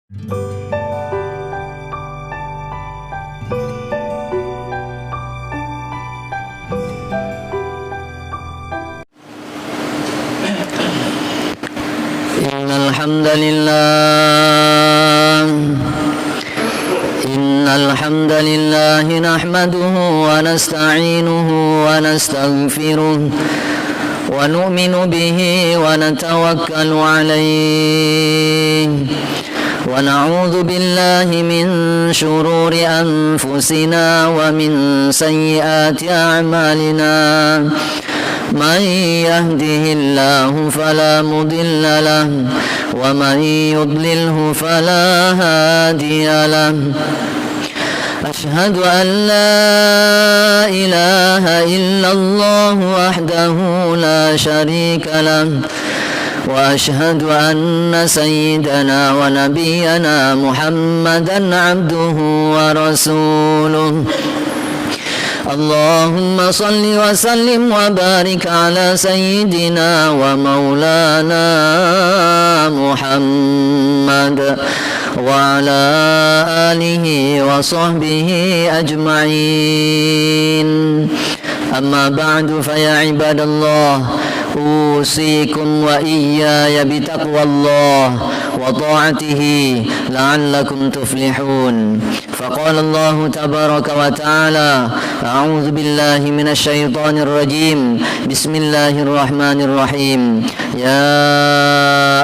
Innal hamdalillah nahmaduhu wa nasta'inuhu wa nastaghfiruh wa nu'minu bihi wa natawakkalu alayhi wa na'udzu billahi min shururi anfusina wa min sayyiati a'malina. Man yahdihillahu fala mudilla lahu wa man yudlilhu fala hadiya lahu. Ashhadu an la ilaha illallah wahdahu la sharika lahu wa ashhadu anna sayyidana wa nabiyyana Muhammadan abduhu wa rasuluh. Allahumma salli wa sallim wa barik ala sayyidina wa maulana Muhammad wa ala alihi wa sahbihi ajma'in. Amma ba'du fa ya ibadallah, usikum wa iyaya bitaqwallah wa ta'atihi la'allakum tuflihun. Faqala Allah tabaraka wa ta'ala, a'udzu billahi minasy syaithanir rajim. Bismillahirrahmanirrahim. Ya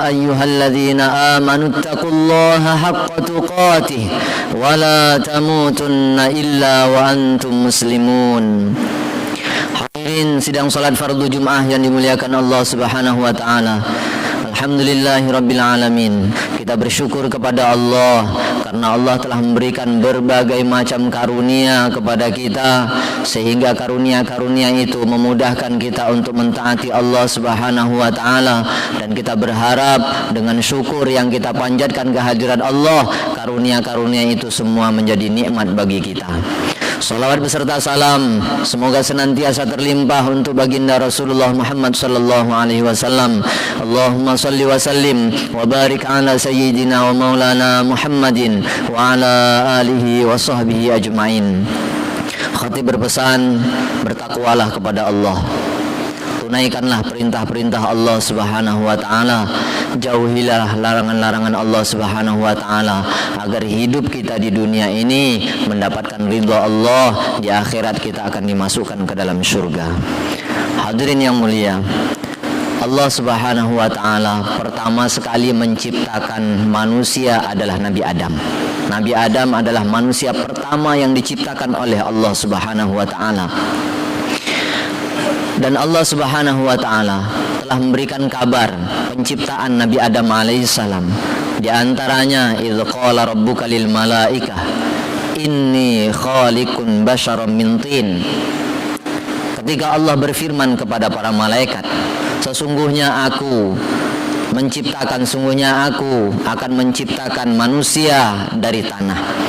ayyuhalladzina amanu taqullaha haqqa tuqatih wa la tamutunna illa wa antum muslimun. Hadirin sidang salat fardu Jumat yang dimuliakan Allah Subhanahu wa taala. Alhamdulillahirabbil alamin. Kita bersyukur kepada Allah karena Allah telah memberikan berbagai macam karunia kepada kita, sehingga karunia-karunia itu memudahkan kita untuk mentaati Allah Subhanahu wa taala, dan kita berharap dengan syukur yang kita panjatkan kehadirat Allah, karunia-karunia itu semua menjadi nikmat bagi kita. Salawat beserta salam semoga senantiasa terlimpah untuk baginda Rasulullah Muhammad sallallahu alaihi wasallam. Allahumma salli wa sallim wa barik ala sayyidina wa maulana Muhammadin wa ala alihi wa sahbihi ajma'in. Khatib berpesan, bertakwalah kepada Allah. Tunaikanlah perintah-perintah Allah Subhanahu wa taala, jauhilah larangan-larangan Allah Subhanahu wa taala, agar hidup kita di dunia ini mendapatkan ridha Allah, di akhirat kita akan dimasukkan ke dalam surga. Hadirin yang mulia, Allah Subhanahu wa taala pertama sekali menciptakan manusia adalah Nabi Adam. Nabi Adam adalah manusia pertama yang diciptakan oleh Allah Subhanahu wa taala. Dan Allah Subhanahu wa taala telah memberikan kabar penciptaan Nabi Adam alaihissalam. Di antaranya, idz qala rabbuka lil malaikah inni khaliqun basyaram min tin. Ketika Allah berfirman kepada para malaikat, sesungguhnya aku akan menciptakan manusia dari tanah.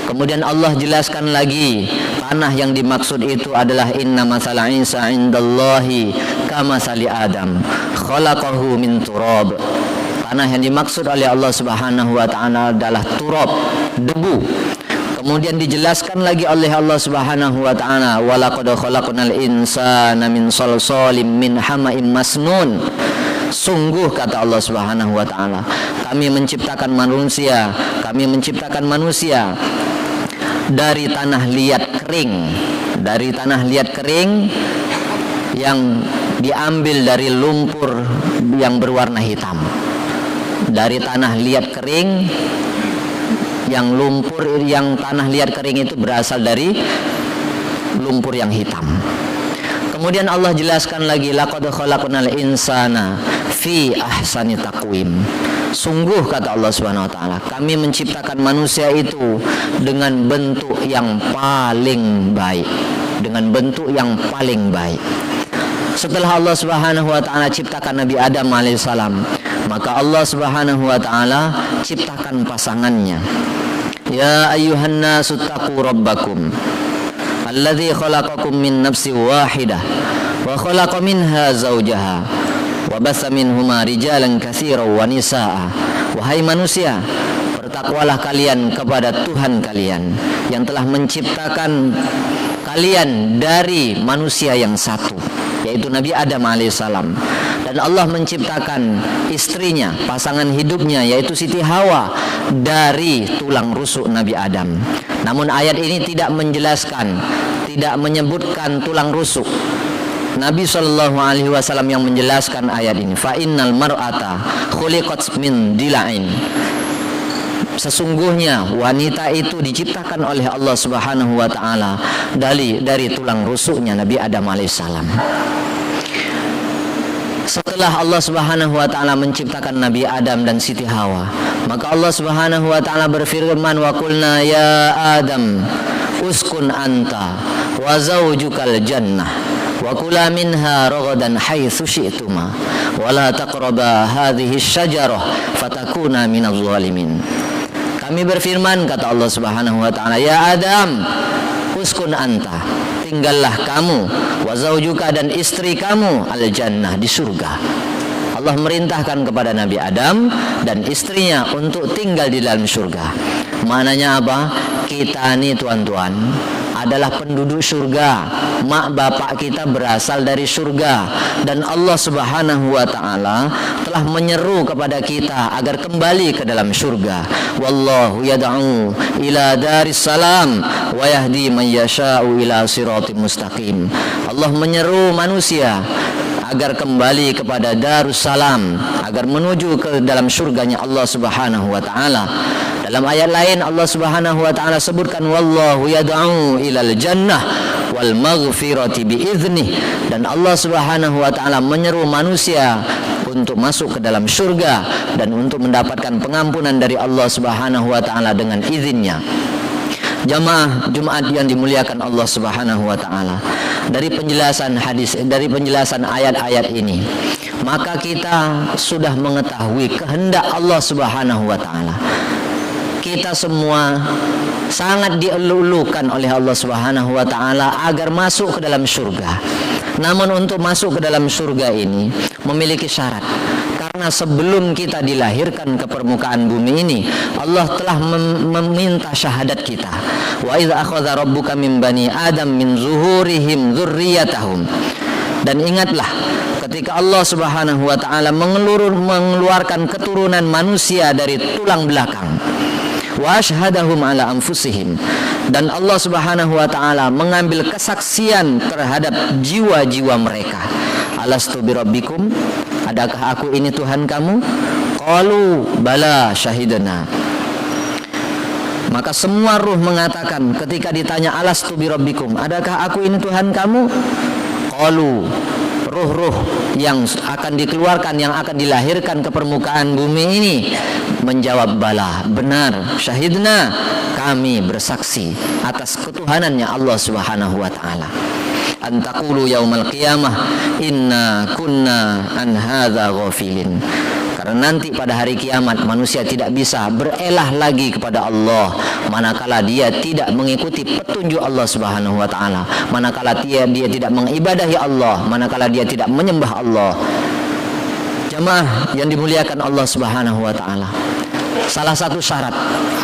Kemudian Allah jelaskan lagi, tanah yang dimaksud itu adalah inna masala Isa indallahi kamasali Adam khalaqahu min turab. Tanah yang dimaksud oleh Allah Subhanahu wa taala adalah turab, debu. Kemudian dijelaskan lagi oleh Allah Subhanahu wa taala, walaqad khalaqnal insana min salsalim min hama'im masnun. Sungguh, kata Allah Subhanahu wa taala, kami menciptakan manusia dari tanah liat kering, yang diambil dari lumpur yang berwarna hitam. Dari tanah liat kering, tanah liat kering itu berasal dari lumpur yang hitam. Kemudian Allah jelaskan lagi, laqad khalaqnal insana fi ahsani taqwim. Sungguh, kata Allah Subhanahu wa taala, kami menciptakan manusia itu dengan bentuk yang paling baik. Setelah Allah Subhanahu wa taala ciptakan Nabi Adam alaihissalam, maka Allah Subhanahu wa taala ciptakan pasangannya. Ya ayyuhan nasu taqu rabbakum alladzi khalaqakum min nafsin wahidah wa khalaqa minha zawjaha wa basa minhuma rijalan katsiran wa nisaa. Wahai manusia, bertakwalah kalian kepada Tuhan kalian yang telah menciptakan kalian dari manusia yang satu, yaitu Nabi Adam alaihissalam. Dan Allah menciptakan istrinya, pasangan hidupnya, yaitu Siti Hawa, dari tulang rusuk Nabi Adam. Namun ayat ini tidak menjelaskan, tidak menyebutkan tulang rusuk. Nabi SAW yang menjelaskan ayat ini. Fa innal mar'ata khuliqat min dila'in. Sesungguhnya wanita itu diciptakan oleh Allah Subhanahu wa taala dari tulang rusuknya Nabi Adam alaihissalam. Setelah Allah Subhanahu wa taala menciptakan Nabi Adam dan Siti Hawa, maka Allah Subhanahu wa taala berfirman, wa qulna ya Adam uskun anta wa zawjukal jannah wa kula minha ragadan haitsu syi'tuma wa la taqraba hadhihi syajarah fatakuna minadh dhalimin. Kami berfirman, kata Allah Subhanahu wa taala, ya Adam uskun anta, tinggallah kamu, wa zaujuka, dan istri kamu, al jannah, di surga. Allah merintahkan kepada Nabi Adam dan istrinya untuk tinggal di dalam surga. Maknanya apa? Kita ini tuan-tuan adalah penduduk surga. Mak bapak kita berasal dari surga, dan Allah Subhanahu wa taala telah menyeru kepada kita agar kembali ke dalam surga. Wallahu yad'u ila daris salam wa yahdi man yasha'u ila siratim mustaqim. Allah menyeru manusia agar kembali kepada Darussalam, agar menuju ke dalam surganya Allah Subhanahu wa taala. Dalam ayat lain Allah Subhanahu wa taala sebutkan, wallahu yad'u ilal jannah wal maghfirati biiznih, dan Allah Subhanahu wa taala menyeru manusia untuk masuk ke dalam surga dan untuk mendapatkan pengampunan dari Allah Subhanahu wa taala dengan izinnya. Jamaah Jumat yang dimuliakan Allah Subhanahu wa taala, dari penjelasan hadis, dari penjelasan ayat-ayat ini, maka kita sudah mengetahui kehendak Allah Subhanahu wa taala. Kita semua sangat dielulukan oleh Allah Subhanahu wa taala agar masuk ke dalam surga. Namun untuk masuk ke dalam surga ini memiliki syarat. Karena sebelum kita dilahirkan ke permukaan bumi ini, Allah telah meminta syahadat kita. Wa idza akhadha rabbuka min bani Adam min zuhurihim dzurriyyatahum. Dan ingatlah ketika Allah Subhanahu wa taala mengeluarkan keturunan manusia dari tulang belakang. Wa asyhadahum ala anfusihim, dan Allah Subhanahu wa taala mengambil kesaksian terhadap jiwa-jiwa mereka. Alastu birabbikum, adakah aku ini Tuhan kamu? Qalu bala syahidna. Maka semua ruh mengatakan ketika ditanya alastu birabbikum, adakah aku ini Tuhan kamu? Qalu, ruh-ruh yang akan dikeluarkan, yang akan dilahirkan ke permukaan bumi ini menjawab, bala, benar, syahidna, kami bersaksi atas ketuhanannya Allah Subhanahu wa taala. Antaqulu yaumal qiyamah inna kunna an hadza ghafilin. Karena nanti pada hari kiamat manusia tidak bisa berelah lagi kepada Allah manakala dia tidak mengikuti petunjuk Allah Subhanahu wa taala, manakala dia tidak mengibadahi Allah, manakala dia tidak menyembah Allah. Jamaah yang dimuliakan Allah Subhanahu wa taala, salah satu syarat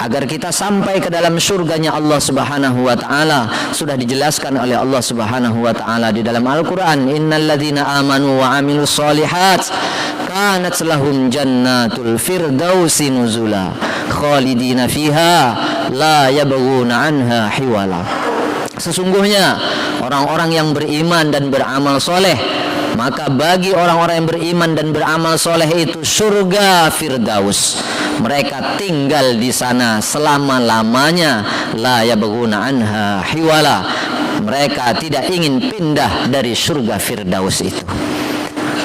agar kita sampai ke dalam surganya Allah Subhanahu wa taala sudah dijelaskan oleh Allah Subhanahu wa taala di dalam Al-Qur'an, innalladzina amanu wa amilus solihat kanat lahum jannatul firdausi nuzula khalidina fiha la yabghuna anha hiwala. Sesungguhnya orang-orang yang beriman dan beramal soleh, maka bagi orang-orang yang beriman dan beramal soleh itu surga Firdaus. Mereka tinggal di sana selama-lamanya, la yabghuna anha hiwala. Mereka tidak ingin pindah dari surga Firdaus itu.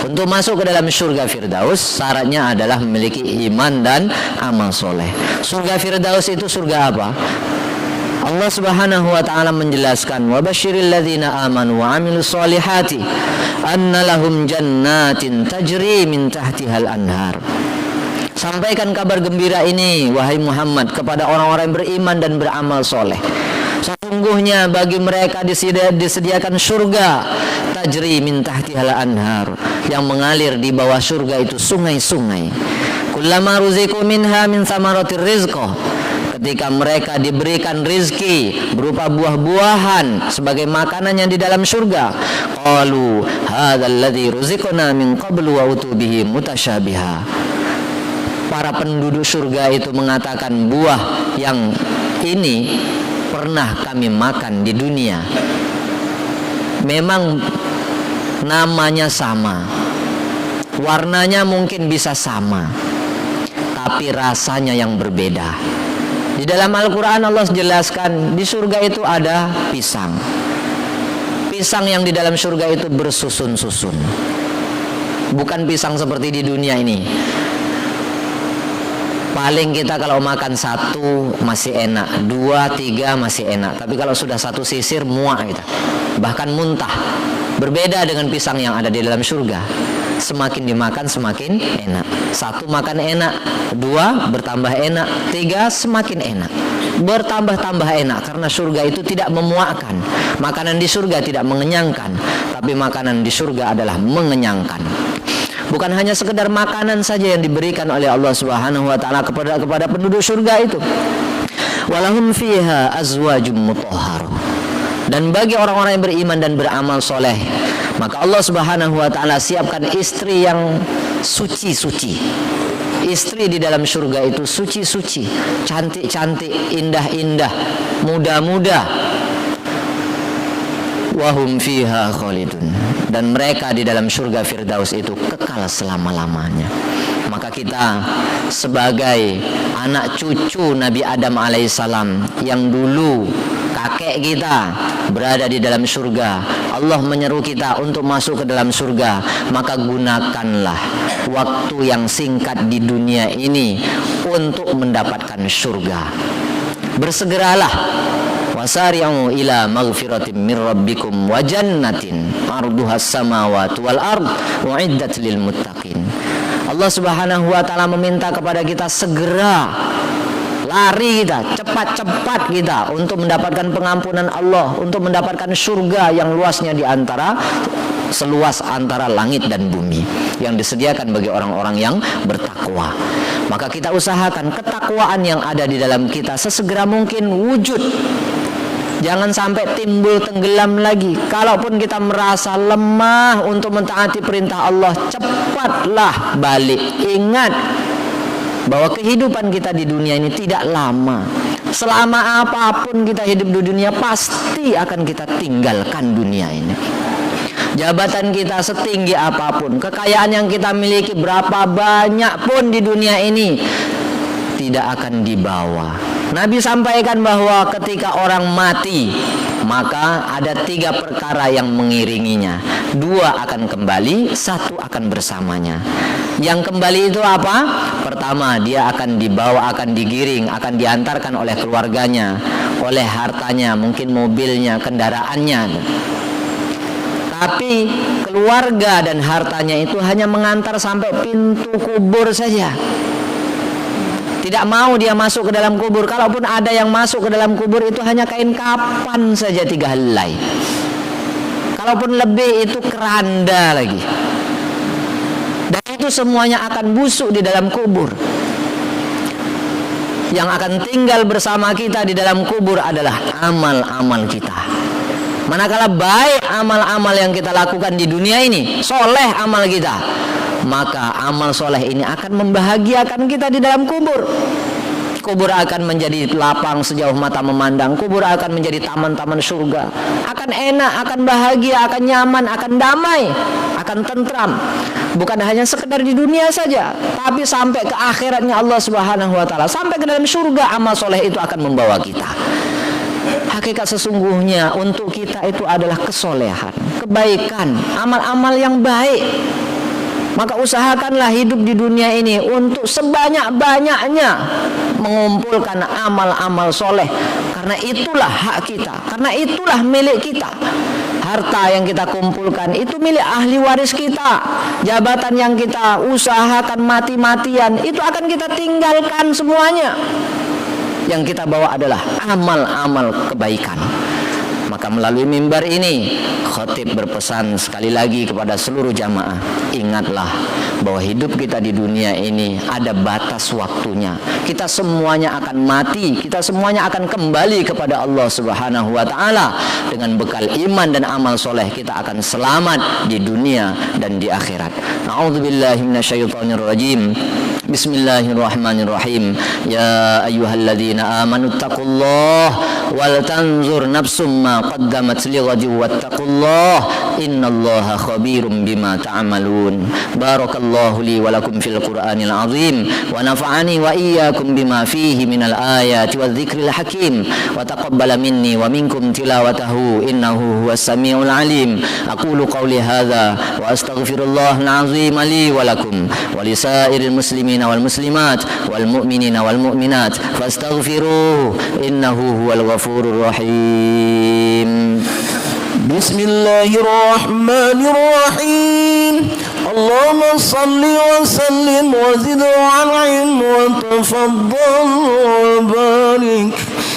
Untuk masuk ke dalam surga Firdaus, syaratnya adalah memiliki iman dan amal soleh. Surga Firdaus itu surga apa? Allah Subhanahu wa taala menjelaskan, wa basyiril ladzina amanu wa amilus solihati anna lahum jannatin tajri min tahtihal anhar. Sampaikan kabar gembira ini wahai Muhammad kepada orang-orang yang beriman dan beramal soleh. Sesungguhnya bagi mereka disediakan surga tajri min tahtihal anhar, yang mengalir di bawah surga itu sungai-sungai. Kullama ruziqu minha min samaratir rizqah, ketika mereka diberikan rizki berupa buah-buahan sebagai makanannya di dalam surga, qalu hadzal ladzi ruziqna min qablu wa utubihi mutasyabiha. Para penduduk surga itu mengatakan, buah yang ini pernah kami makan di dunia. Memang namanya sama, warnanya mungkin bisa sama, tapi rasanya yang berbeda. Di dalam Al-Quran Allah jelaskan, di surga itu ada pisang. Pisang yang di dalam surga itu bersusun-susun. Bukan pisang seperti di dunia ini. Paling kita kalau makan satu masih enak, 2, 3 masih enak. Tapi kalau sudah satu sisir muak kita, bahkan muntah. Berbeda dengan pisang yang ada di dalam surga. Semakin dimakan semakin enak. 1 makan enak, 2 bertambah enak, 3 semakin enak, bertambah-tambah enak. Karena surga itu tidak memuakkan. Makanan di surga tidak mengenyangkan, tapi makanan di surga adalah mengenyangkan. Bukan hanya sekedar makanan saja yang diberikan oleh Allah Subhanahu wa taala kepada penduduk surga itu. Walahum fiha azwajum mutahharah. Dan bagi orang-orang yang beriman dan beramal soleh, maka Allah Subhanahu wa taala siapkan istri yang suci-suci. Istri di dalam surga itu suci-suci, cantik-cantik, indah-indah, muda-muda. Wahum fiha khalidun. Dan mereka di dalam surga Firdaus itu kekal selama-lamanya. Maka kita sebagai anak cucu Nabi Adam alaihissalam yang dulu kakek kita berada di dalam surga, Allah menyeru kita untuk masuk ke dalam surga. Maka gunakanlah waktu yang singkat di dunia ini untuk mendapatkan surga. Bersegeralah, wasari'u ila maghfiratin min rabbikum wa jannatin arduhas samawati wal ard uiddat lil muttaqin. Allah Subhanahu wa taala meminta kepada kita segera lari kita, cepat-cepat kita untuk mendapatkan pengampunan Allah, untuk mendapatkan surga yang luasnya di antara seluas antara langit dan bumi yang disediakan bagi orang-orang yang bertakwa. Maka kita usahakan ketakwaan yang ada di dalam kita sesegera mungkin wujud. Jangan sampai timbul tenggelam lagi. Kalaupun kita merasa lemah untuk mentaati perintah Allah, cepatlah balik. Ingat bahwa kehidupan kita di dunia ini tidak lama. Selama apapun kita hidup di dunia, pasti akan kita tinggalkan dunia ini. Jabatan kita setinggi apapun, kekayaan yang kita miliki berapa banyak pun di dunia ini, tidak akan dibawa. Nabi sampaikan bahwa ketika orang mati, maka ada 3 perkara yang mengiringinya. 2 akan kembali, 1 akan bersamanya. Yang kembali itu apa? Pertama, dia akan dibawa, akan digiring, akan diantarkan oleh keluarganya, oleh hartanya, mungkin mobilnya, kendaraannya. Tapi keluarga dan hartanya itu hanya mengantar sampai pintu kubur saja. Tidak mau dia masuk ke dalam kubur. Kalaupun ada yang masuk ke dalam kubur, itu hanya kain kapan saja 3 helai. Kalaupun lebih, itu keranda lagi. Dan itu semuanya akan busuk di dalam kubur. Yang akan tinggal bersama kita di dalam kubur adalah amal-amal kita. Manakala baik amal-amal yang kita lakukan di dunia ini, soleh amal kita, maka amal soleh ini akan membahagiakan kita di dalam kubur. Kubur akan menjadi lapang sejauh mata memandang. Kubur akan menjadi taman-taman surga. Akan enak, akan bahagia, akan nyaman, akan damai, akan tentram. Bukan hanya sekedar di dunia saja, tapi sampai ke akhiratnya Allah Subhanahu wa taala. Sampai ke dalam surga, amal soleh itu akan membawa kita. Hakikat sesungguhnya untuk kita itu adalah kesolehan, kebaikan, amal-amal yang baik. Maka usahakanlah hidup di dunia ini untuk sebanyak-banyaknya mengumpulkan amal-amal soleh. Karena itulah hak kita, karena itulah milik kita. Harta yang kita kumpulkan itu milik ahli waris kita. Jabatan yang kita usahakan mati-matian itu akan kita tinggalkan semuanya. Yang kita bawa adalah amal-amal kebaikan. Maka melalui mimbar ini khatib berpesan sekali lagi kepada seluruh jamaah, ingatlah bahwa hidup kita di dunia ini ada batas waktunya. Kita semuanya akan mati, kita semuanya akan kembali kepada Allah Subhanahu wa taala. Dengan bekal iman dan amal soleh kita akan selamat di dunia dan di akhirat. A'udzubillahi minasyaitonirrajim. Bismillahirrahmanirrahim. Ya ayyuhalladzina amanu taqullaha wal tanzur nafsum ma qaddamat lighadin wattaqullaha innallaha khabirum bima ta'malun. Barakallahu li wa lakum fil Qur'anil azim wa nafa'ani wa iyyakum bima fihi minal ayati wadh-dhikril hakim wa taqabbala minni wa minkum tilawatahu innahu huwas samiul alim. Aqulu qawli hadza wa astaghfirullahal azim li wa lakum wa lisairil muslimin wal muslimat wal mu'minina wal mu'minat fastaghfiruhu innahu huwal ghafurur rahim. Bismillahirrahmanirrahim. Allahumma salli wa sallim wa zid wa an'im wa tafaddal wa barik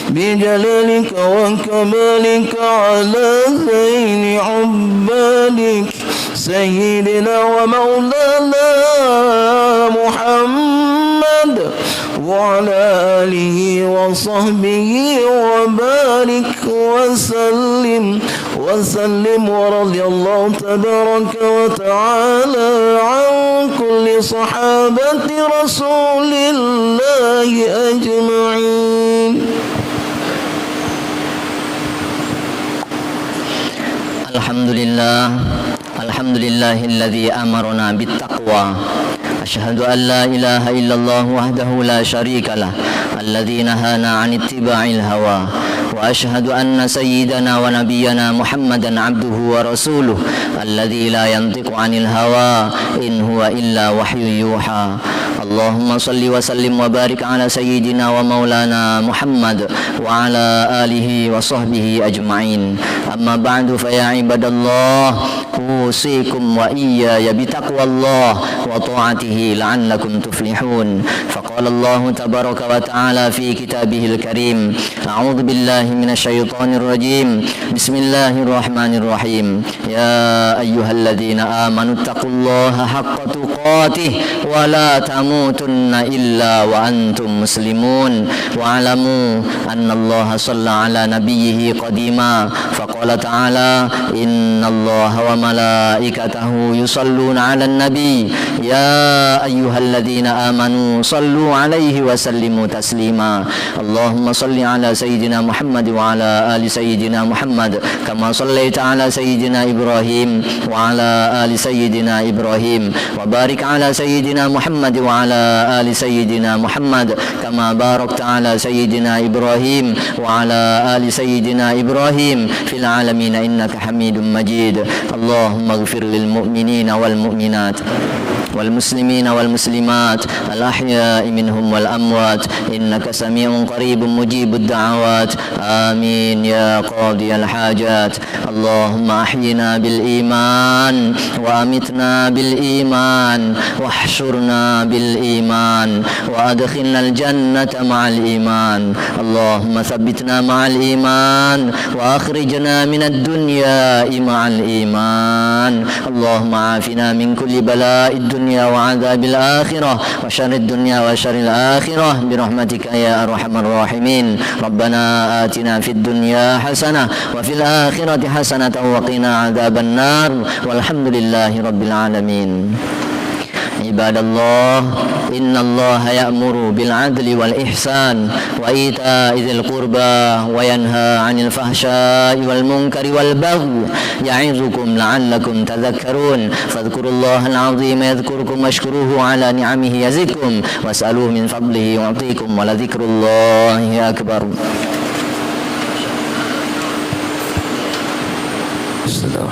bijalalika wa kamalika ala zaini ubbadik sayyidina wa maulana Muhammad wa ala alihi wa sahbihi wa barik wa sallim ورضي الله تبارك وتعالى عن كل صحابة رسول الله أجمعين. الحمد لله الذي أمرنا بالتقوى. أشهد أن لا إله إلا الله وحده لا شريك له الذي نهانا عن اتباع الهوى. وأشهد أن سيدنا ونبينا محمدا عبده ورسوله الذي لا ينطق عن الهوى إن هو إلا وحي يوحى. اللهم صل وسلم وبارك على سيدنا ومولانا محمد وعلى آله وصحبه أجمعين. أما بعد فيا عباد الله أوصيكم وإياي بتقوى الله وطاعته لعلكم تفلحون. فقال الله تبارك وتعالى في كتابه الكريم أعوذ بالله من الشيطان الرجيم بسم الله الرحمن الرحيم. يا أيها الذين آمنوا اتقوا الله حق تقاته ولا تموتن إلا وأنتم مسلمون. واعلموا أن الله صلى على نبيه قديما فقال تعالى إن الله وملائكته يصلون على النبي يا أيها الذين آمنوا صلوا عليه وسلموا تسليما. اللهم صل على سيدنا محمد وعلى آل سيدنا محمد كما صليت على سيدنا إبراهيم وعلى آل سيدنا إبراهيم وبارك على سيدنا محمد وعلى آل سيدنا محمد كما باركت على سيدنا إبراهيم وعلى آل سيدنا إبراهيم في العالمين إنك حميد مجيد. اللهم اغفر للمؤمنين والمؤمنات والمسلمين والمسلمات الأحياء منهم والأموات إنك سميع قريب مجيب الدعوات. آمين يا قاضي الحاجات. اللهم أحينا بالإيمان وأمتنا بالإيمان واحشرنا بالإيمان وأدخلنا الجنة مع الإيمان. اللهم ثبتنا مع الإيمان وأخرجنا من الدنيا مع الإيمان. اللهم عافنا من كل بلاء الدنيا وعذاب الآخرة وشر الدنيا وشر الآخرة برحمتك يا أرحم الراحمين. ربنا آتنا في الدنيا حسنة وفي الآخرة حسنة وقنا عذاب النار والحمد لله رب العالمين. عباد الله إن الله يأمر بالعدل والإحسان وإيتاء ذي القربى وينهى عن الفحشاء والمنكر والبغي يعظكم لعلكم تذكرون. فاذكروا الله العظيم يذكركم واشكروه على نعمه يزدكم واسألوه من فضله يعطيكم ولذكر الله أكبر. السلام.